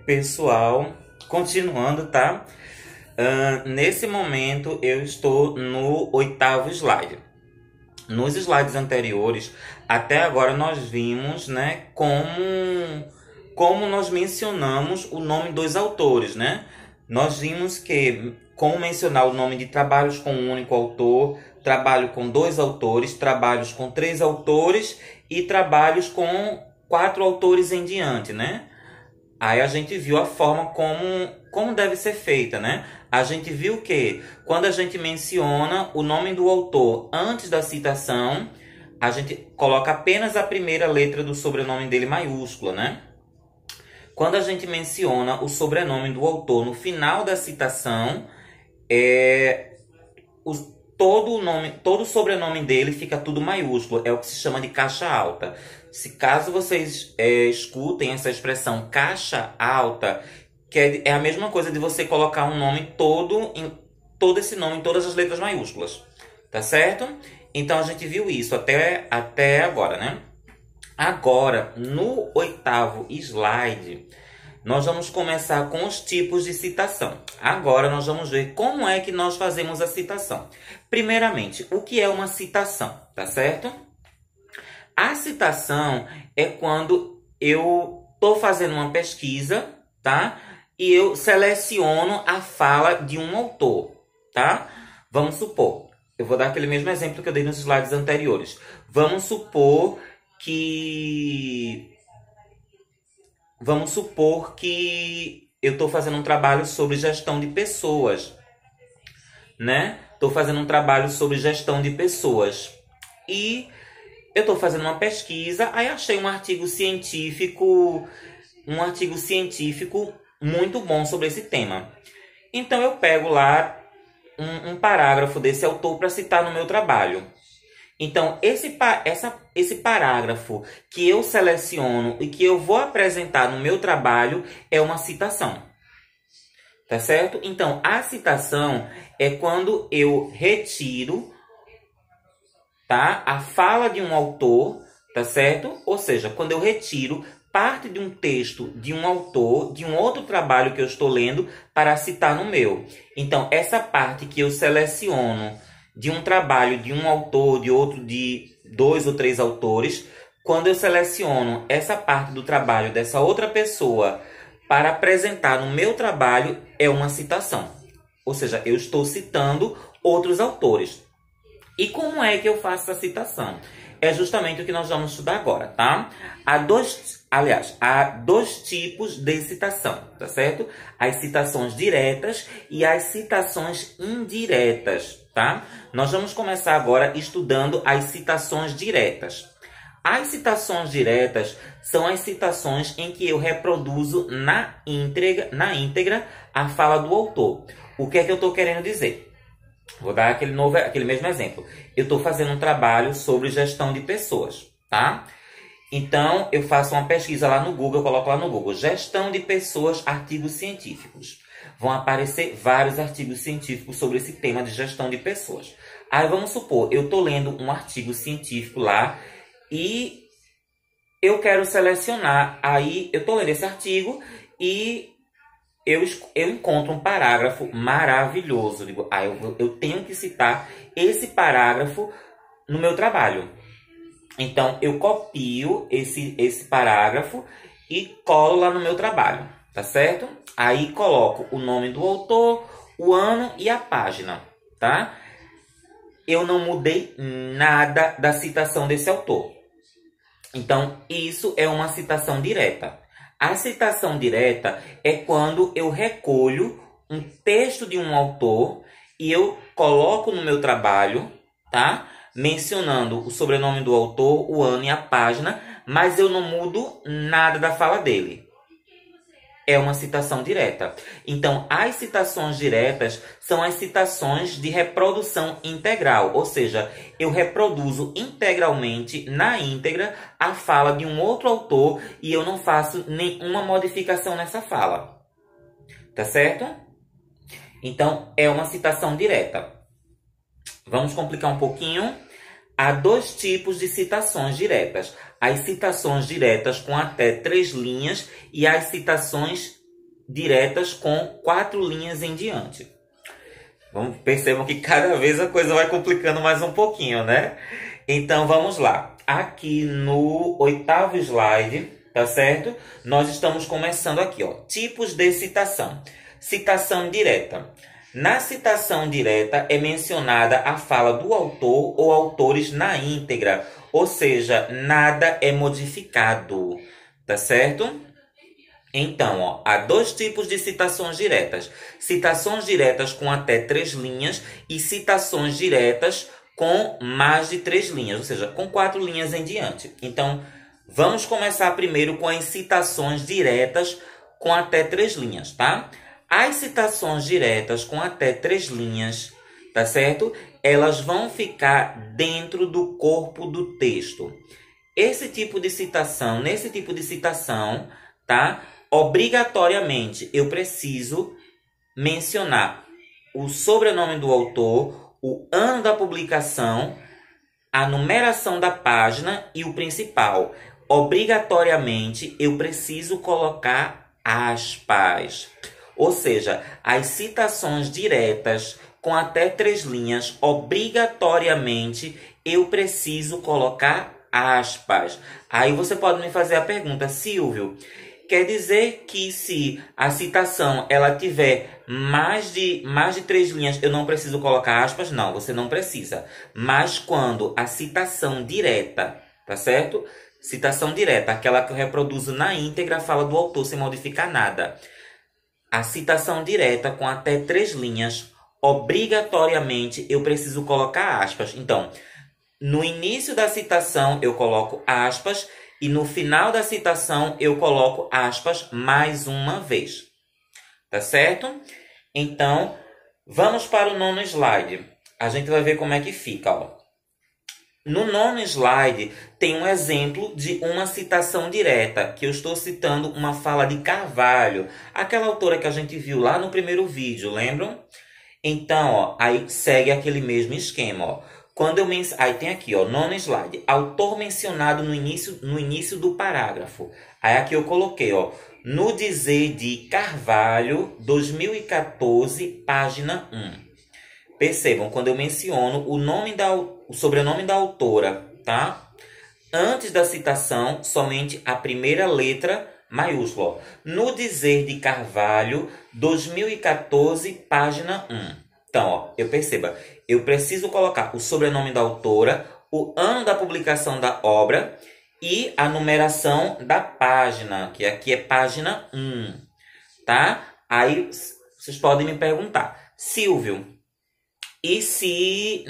Pessoal, continuando, tá? Nesse momento eu estou no 8º slide. Nos slides anteriores, até agora nós vimos, né, como nós mencionamos o nome dos autores, né? Nós vimos que, como mencionar o nome de trabalhos com um único autor, trabalho com 2 autores, trabalhos com 3 autores e trabalhos com 4 autores em diante, né? Aí a gente viu a forma como deve ser feita, né? A gente viu que quando a gente menciona o nome do autor antes da citação, a gente coloca apenas a primeira letra do sobrenome dele maiúscula, né? Quando a gente menciona o sobrenome do autor no final da citação, todo o sobrenome dele fica tudo maiúsculo. É o que se chama de caixa alta. Se caso vocês escutem essa expressão caixa alta, que é a mesma coisa de você colocar um nome todo esse nome em todas as letras maiúsculas. Tá certo? Então a gente viu isso até agora, né? Agora, no 8º slide, nós vamos começar com os tipos de citação. Agora nós vamos ver como é que nós fazemos a citação. Primeiramente, o que é uma citação, tá certo? A citação é quando eu estou fazendo uma pesquisa, tá? E eu seleciono a fala de um autor, tá? Vamos supor, eu vou dar aquele mesmo exemplo que eu dei nos slides anteriores. Vamos supor que eu estou fazendo um trabalho sobre gestão de pessoas, né? Estou fazendo um trabalho sobre gestão de pessoas. E eu estou fazendo uma pesquisa, aí achei um artigo científico muito bom sobre esse tema. Então eu pego lá um parágrafo desse autor para citar no meu trabalho. Então, esse parágrafo que eu seleciono e que eu vou apresentar no meu trabalho é uma citação. Tá certo? Então, a citação é quando eu retiro, tá, a fala de um autor, tá certo? Ou seja, quando eu retiro parte de um texto de um autor, de um outro trabalho que eu estou lendo, para citar no meu. Então, essa parte que eu seleciono de um trabalho de um autor, de outro, de 2 ou 3 autores, quando eu seleciono essa parte do trabalho dessa outra pessoa para apresentar no meu trabalho, é uma citação. Ou seja, eu estou citando outros autores. E como é que eu faço essa citação? É justamente o que nós vamos estudar agora, tá? Há dois tipos de citação, tá certo? As citações diretas e as citações indiretas, tá? Nós vamos começar agora estudando as citações diretas. As citações diretas são as citações em que eu reproduzo na íntegra a fala do autor. O que é que eu estou querendo dizer? Vou dar aquele mesmo exemplo. Eu estou fazendo um trabalho sobre gestão de pessoas, tá? Então, eu faço uma pesquisa lá no Google, eu coloco lá no Google, gestão de pessoas, artigos científicos. Vão aparecer vários artigos científicos sobre esse tema de gestão de pessoas. Aí, vamos supor, eu estou lendo um artigo científico lá e eu quero selecionar. Aí, eu estou lendo esse artigo e eu encontro um parágrafo maravilhoso. Digo, eu tenho que citar esse parágrafo no meu trabalho. Então, eu copio esse parágrafo e colo lá no meu trabalho, tá certo? Aí, coloco o nome do autor, o ano e a página, tá? Eu não mudei nada da citação desse autor. Então, isso é uma citação direta. A citação direta é quando eu recolho um texto de um autor e eu coloco no meu trabalho, tá? Mencionando o sobrenome do autor, o ano e a página, mas eu não mudo nada da fala dele. É uma citação direta. Então, as citações diretas são as citações de reprodução integral, ou seja, eu reproduzo integralmente, na íntegra, a fala de um outro autor e eu não faço nenhuma modificação nessa fala. Tá certo? Então, é uma citação direta. Vamos complicar um pouquinho. há dois tipos de citações diretas. As citações diretas com até 3 linhas e as citações diretas com 4 linhas em diante. Percebam que cada vez a coisa vai complicando mais um pouquinho, né? Então, vamos lá. Aqui no 8º slide, tá certo? Nós estamos começando aqui, ó. Tipos de citação. Citação direta. Na citação direta é mencionada a fala do autor ou autores na íntegra, ou seja, nada é modificado, tá certo? Então, ó, há dois tipos de citações diretas. Citações diretas com até 3 linhas e citações diretas com mais de 3 linhas, ou seja, com 4 linhas em diante. Então, vamos começar primeiro com as citações diretas com até 3 linhas, tá? As citações diretas com até 3 linhas, tá certo? Elas vão ficar dentro do corpo do texto. Nesse tipo de citação, tá? Obrigatoriamente, eu preciso mencionar o sobrenome do autor, o ano da publicação, a numeração da página e o principal. Obrigatoriamente, eu preciso colocar aspas. Ou seja, as citações diretas com até 3 linhas, obrigatoriamente, eu preciso colocar aspas. Aí você pode me fazer a pergunta, Silvio, quer dizer que se a citação ela tiver mais de 3 linhas, eu não preciso colocar aspas? Não, você não precisa. Mas quando a citação direta, tá certo? Citação direta, aquela que eu reproduzo na íntegra a fala do autor sem modificar nada. A citação direta com até 3 linhas, obrigatoriamente eu preciso colocar aspas. Então, no início da citação eu coloco aspas e no final da citação eu coloco aspas mais uma vez. Tá certo? Então, vamos para o 9º slide. A gente vai ver como é que fica, ó. No 9º slide tem um exemplo de uma citação direta, que eu estou citando uma fala de Carvalho, aquela autora que a gente viu lá no primeiro vídeo, lembram? Então, ó, aí segue aquele mesmo esquema, ó. Aí tem aqui, ó, 9º slide, autor mencionado no início do parágrafo. Aí aqui eu coloquei, ó, no dizer de Carvalho, 2014, página 1. Percebam, quando eu menciono o sobrenome da autora, tá? Antes da citação, somente a primeira letra maiúscula, ó. No dizer de Carvalho, 2014, página 1. Então, ó, eu preciso colocar o sobrenome da autora, o ano da publicação da obra e a numeração da página, que aqui é página 1, tá? Aí vocês podem me perguntar, Silvio, e se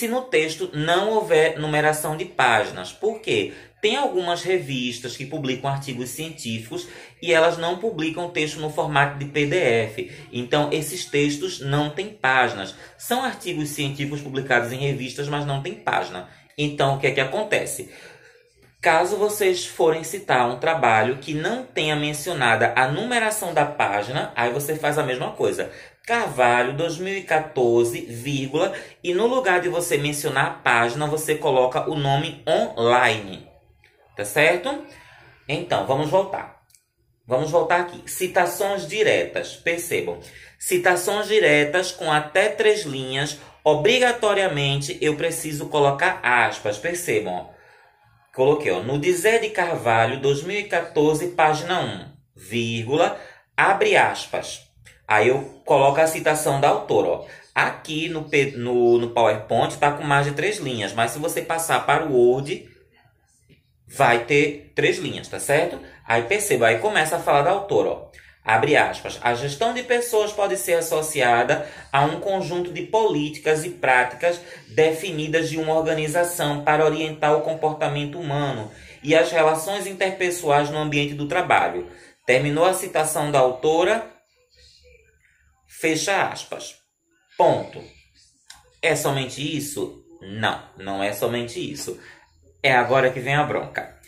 no texto não houver numeração de páginas? Por quê? Tem algumas revistas que publicam artigos científicos e elas não publicam texto no formato de PDF. Então, esses textos não têm páginas. São artigos científicos publicados em revistas, mas não têm página. Então, o que é que acontece? Caso vocês forem citar um trabalho que não tenha mencionada a numeração da página, aí você faz a mesma coisa. Carvalho, 2014, vírgula, e no lugar de você mencionar a página, você coloca o nome online. Tá certo? Então, vamos voltar. Vamos voltar aqui. Citações diretas. Percebam. Citações diretas com até 3 linhas, obrigatoriamente eu preciso colocar aspas. Percebam, ó. Coloquei, ó, no dizer de Carvalho, 2014, página 1, vírgula, abre aspas. Aí eu coloco a citação da autora, ó. Aqui no PowerPoint está com mais de 3 linhas, mas se você passar para o Word, vai ter 3 linhas, tá certo? Aí perceba, aí começa a falar da autora, ó. Abre aspas. A gestão de pessoas pode ser associada a um conjunto de políticas e práticas definidas de uma organização para orientar o comportamento humano e as relações interpessoais no ambiente do trabalho. Terminou a citação da autora. Fecha aspas. Ponto. É somente isso? Não, não é somente isso. É agora que vem a bronca.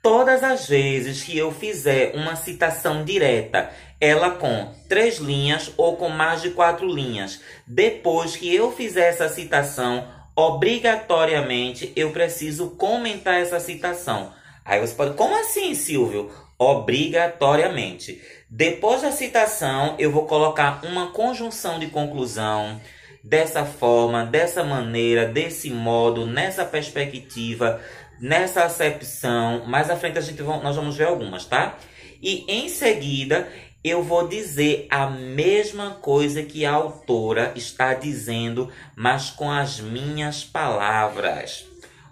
Todas as vezes que eu fizer uma citação direta, ela com 3 linhas ou com mais de 4 linhas, depois que eu fizer essa citação, obrigatoriamente eu preciso comentar essa citação. Aí você pode, como assim, Silvio? Obrigatoriamente. Depois da citação, eu vou colocar uma conjunção de conclusão, dessa forma, dessa maneira, desse modo, nessa perspectiva, nessa acepção. Mais à frente nós vamos ver algumas, tá? E em seguida, eu vou dizer a mesma coisa que a autora está dizendo, mas com as minhas palavras.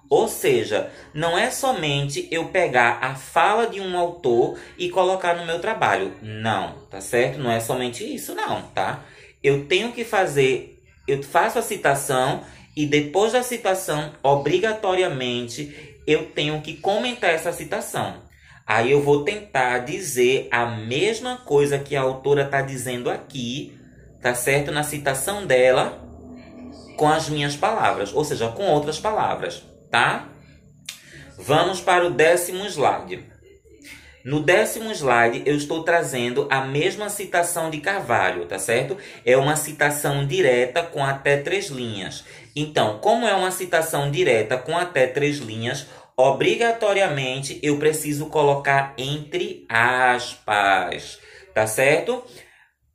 Ou seja, não é somente eu pegar a fala de um autor e colocar no meu trabalho. Não, tá certo? Não é somente isso, não, tá? Eu tenho que fazer, eu faço a citação e depois da citação, obrigatoriamente, eu tenho que comentar essa citação. Aí eu vou tentar dizer a mesma coisa que a autora está dizendo aqui, tá certo? Na citação dela, com as minhas palavras, ou seja, com outras palavras, tá? Vamos para o 10º slide. No 10º slide, eu estou trazendo a mesma citação de Carvalho, tá certo? É uma citação direta com até 3 linhas. Então, como é uma citação direta com até 3 linhas, obrigatoriamente eu preciso colocar entre aspas, tá certo?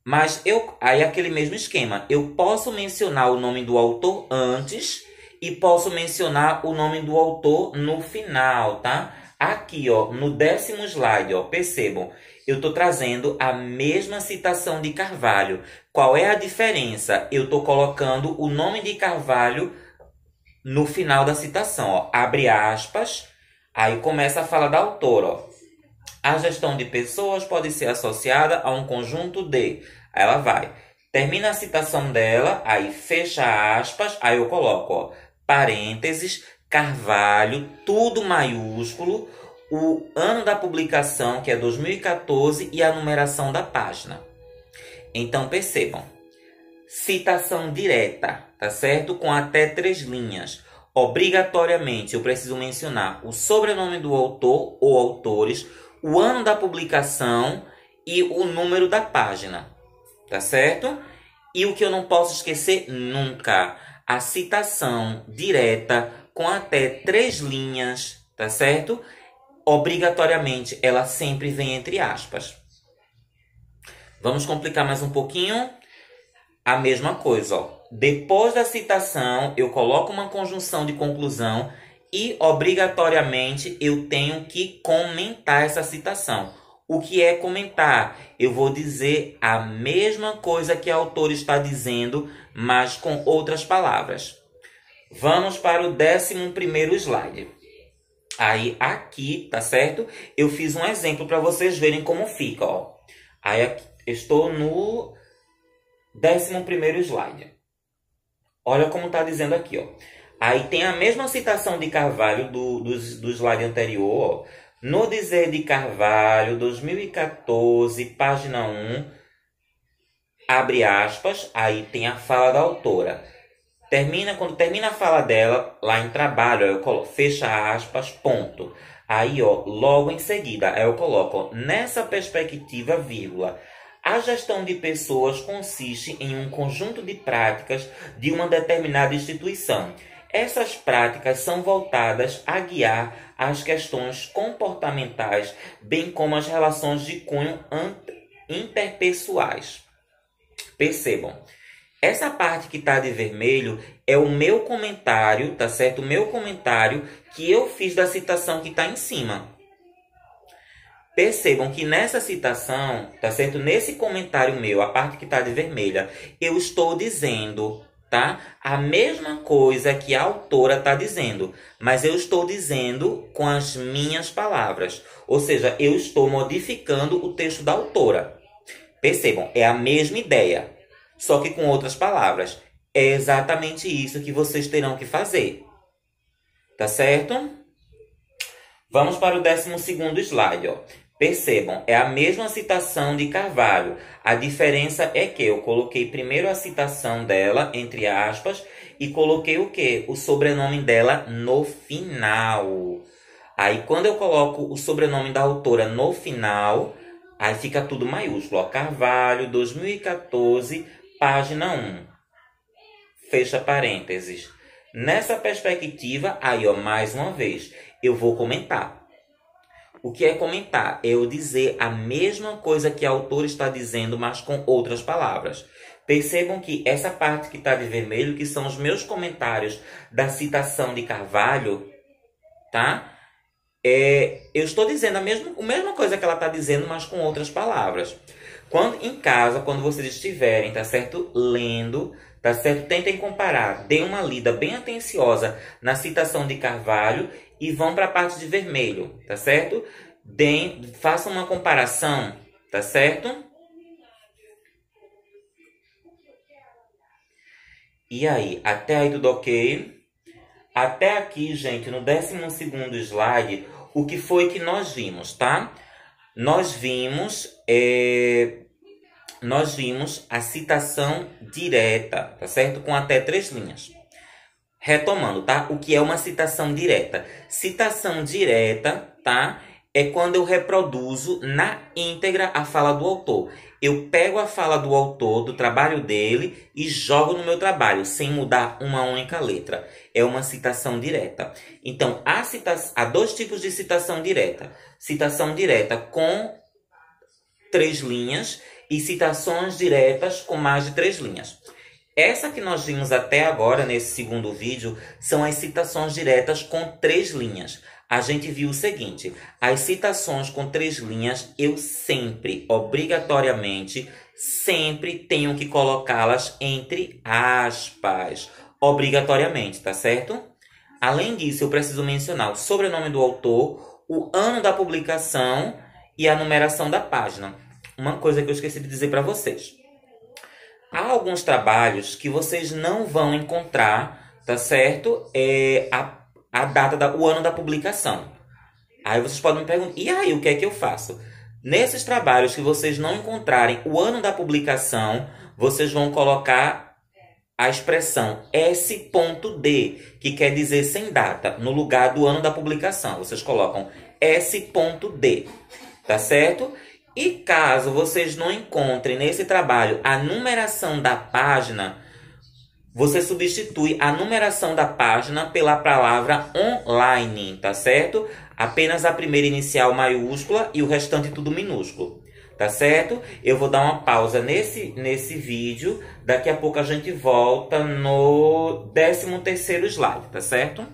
Mas aí aquele mesmo esquema, eu posso mencionar o nome do autor antes e posso mencionar o nome do autor no final, tá? Aqui, ó, no 10º slide, ó, percebam, eu estou trazendo a mesma citação de Carvalho. Qual é a diferença? Eu estou colocando o nome de Carvalho no final da citação, ó, abre aspas, aí começa a fala da autora, ó. A gestão de pessoas pode ser associada a um conjunto de... Aí ela vai, termina a citação dela, aí fecha aspas, aí eu coloco, ó, parênteses, Carvalho, tudo maiúsculo, o ano da publicação, que é 2014, e a numeração da página. Então, percebam, citação direta, tá certo? Com até 3 linhas. Obrigatoriamente, eu preciso mencionar o sobrenome do autor ou autores, o ano da publicação e o número da página, tá certo? E o que eu não posso esquecer nunca, a citação direta com até 3 linhas, tá certo? Obrigatoriamente, ela sempre vem entre aspas. Vamos complicar mais um pouquinho? A mesma coisa, ó. Depois da citação, eu coloco uma conjunção de conclusão e, obrigatoriamente, eu tenho que comentar essa citação. O que é comentar? Eu vou dizer a mesma coisa que a autora está dizendo, mas com outras palavras. Vamos para o 11º slide. Aí aqui, tá certo? Eu fiz um exemplo para vocês verem como fica, ó. Aí aqui, estou no 11º slide. Olha como tá dizendo aqui, ó. Aí tem a mesma citação de Carvalho do slide anterior, ó. No dizer de Carvalho, 2014, página 1, abre aspas, aí tem a fala da autora. Quando termina a fala dela, lá em trabalho, eu coloco, fecha aspas, ponto. Aí, ó, logo em seguida, eu coloco, ó, nessa perspectiva, vírgula. A gestão de pessoas consiste em um conjunto de práticas de uma determinada instituição. Essas práticas são voltadas a guiar as questões comportamentais, bem como as relações de cunho interpessoais. Percebam, essa parte que está de vermelho é o meu comentário, tá certo? O meu comentário que eu fiz da citação que está em cima. Percebam que nessa citação, tá certo? Nesse comentário meu, a parte que está de vermelha, eu estou dizendo, tá? A mesma coisa que a autora está dizendo, mas eu estou dizendo com as minhas palavras. Ou seja, eu estou modificando o texto da autora. Percebam, é a mesma ideia, só que com outras palavras. É exatamente isso que vocês terão que fazer. Tá certo? Vamos para o 12º slide, ó. Percebam, é a mesma citação de Carvalho. A diferença é que eu coloquei primeiro a citação dela, entre aspas, e coloquei o quê? O sobrenome dela no final. Aí, quando eu coloco o sobrenome da autora no final, aí fica tudo maiúsculo, ó. Carvalho, 2014, página 1. Fecha parênteses. Nessa perspectiva, aí, ó, mais uma vez, eu vou comentar. O que é comentar? É eu dizer a mesma coisa que a autora está dizendo, mas com outras palavras. Percebam que essa parte que está de vermelho, que são os meus comentários da citação de Carvalho, tá? Eu estou dizendo a mesma coisa que ela está dizendo, mas com outras palavras. Quando em casa, quando vocês estiverem, tá certo? Lendo, tá certo? Tentem comparar. Dêem uma lida bem atenciosa na citação de Carvalho e vão para a parte de vermelho, tá certo? Façam uma comparação, tá certo? E aí, até aí tudo ok? Até aqui, gente, no 12º slide, o que foi que nós vimos, tá? Nós vimos a citação direta, tá certo? Com até 3 linhas. Retomando, tá? O que é uma citação direta? Citação direta, tá? É quando eu reproduzo na íntegra a fala do autor. Eu pego a fala do autor, do trabalho dele, e jogo no meu trabalho, sem mudar uma única letra. É uma citação direta. Então, há 2 tipos de citação direta. Citação direta com 3 linhas e citações diretas com mais de 3 linhas. Essa que nós vimos até agora, nesse segundo vídeo, são as citações diretas com 3 linhas. A gente viu o seguinte, as citações com 3 linhas, eu sempre, obrigatoriamente, sempre tenho que colocá-las entre aspas. Obrigatoriamente, tá certo? Além disso, eu preciso mencionar o sobrenome do autor, o ano da publicação e a numeração da página. Uma coisa que eu esqueci de dizer para vocês. Há alguns trabalhos que vocês não vão encontrar, tá certo? A data, o ano da publicação. Aí vocês podem me perguntar, e aí o que é que eu faço? Nesses trabalhos que vocês não encontrarem o ano da publicação, vocês vão colocar a expressão S.D, que quer dizer sem data, no lugar do ano da publicação. Vocês colocam S.D, tá certo? E caso vocês não encontrem nesse trabalho a numeração da página, você substitui a numeração da página pela palavra online, tá certo? Apenas a primeira inicial maiúscula e o restante tudo minúsculo, tá certo? Eu vou dar uma pausa nesse vídeo, daqui a pouco a gente volta no 13º slide, tá certo?